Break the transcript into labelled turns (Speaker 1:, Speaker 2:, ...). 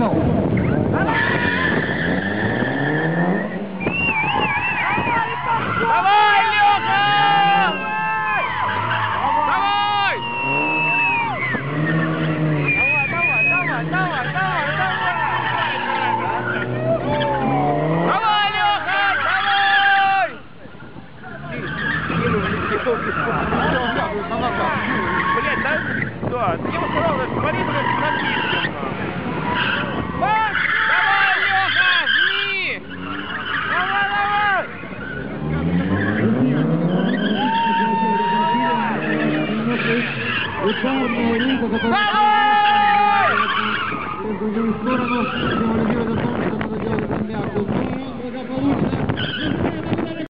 Speaker 1: Иванов.
Speaker 2: Давай, Леха! Давай! Давай, Леха! Давай! Блять, да? Да, ты ему сказал, смотри, блядь, на месте. Давай, Леха, жми! Давай, давай!
Speaker 1: Давай!